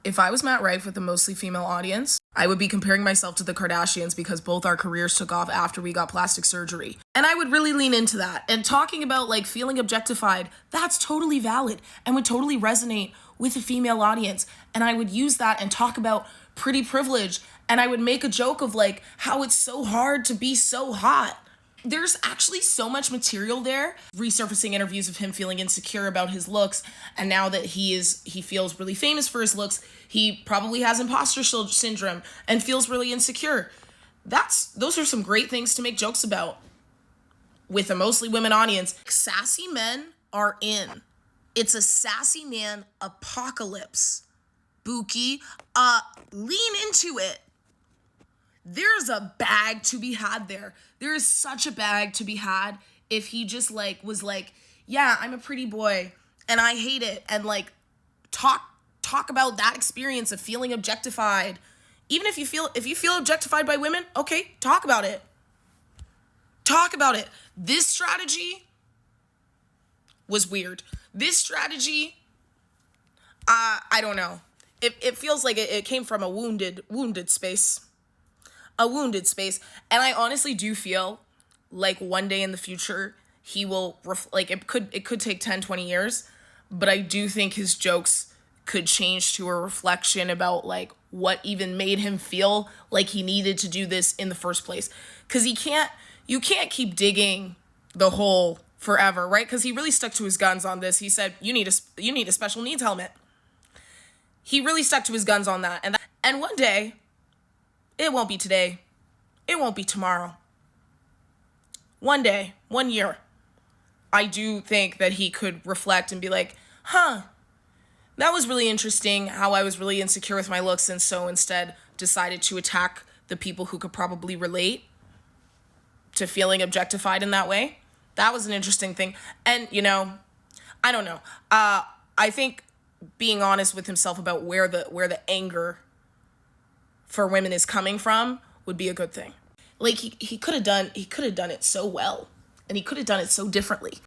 If I was Matt Rife with a mostly female audience, I would be comparing myself to the Kardashians because both our careers took off after we got plastic surgery. And I would really lean into that. And talking about like feeling objectified, that's totally valid and would totally resonate with a female audience. And I would use that and talk about pretty privilege. And I would make a joke of like how it's so hard to be so hot. There's actually so much material there, resurfacing interviews of him feeling insecure about his looks, and now that he feels really famous for his looks, he probably has imposter syndrome and feels really insecure. Those are some great things to make jokes about with a mostly women audience. Sassy men are in. It's a sassy man apocalypse. Buki, lean into it. There's a bag to be had there. There is such a bag to be had if he just like was like, yeah, I'm a pretty boy and I hate it, and like talk about that experience of feeling objectified. Even if you feel objectified by women, okay, talk about it. Talk about it. This strategy was weird. This strategy, I don't know. It feels like it came from a wounded space. A wounded space. And I honestly do feel like one day in the future he will it could take 10, 20 years, but I do think his jokes could change to a reflection about like what even made him feel like he needed to do this in the first place. Cuz you can't keep digging the hole forever, right? Cuz he really stuck to his guns on this. He said you need a special needs helmet. He really stuck to his guns on that. And one day, it won't be today. It won't be tomorrow. One day, 1 year, I do think that he could reflect and be like, that was really interesting how I was really insecure with my looks, and so instead decided to attack the people who could probably relate to feeling objectified in that way. That was an interesting thing. And, I don't know. I think being honest with himself about where the anger for women is coming from would be a good thing. Like he could have done it so well, and he could have done it so differently.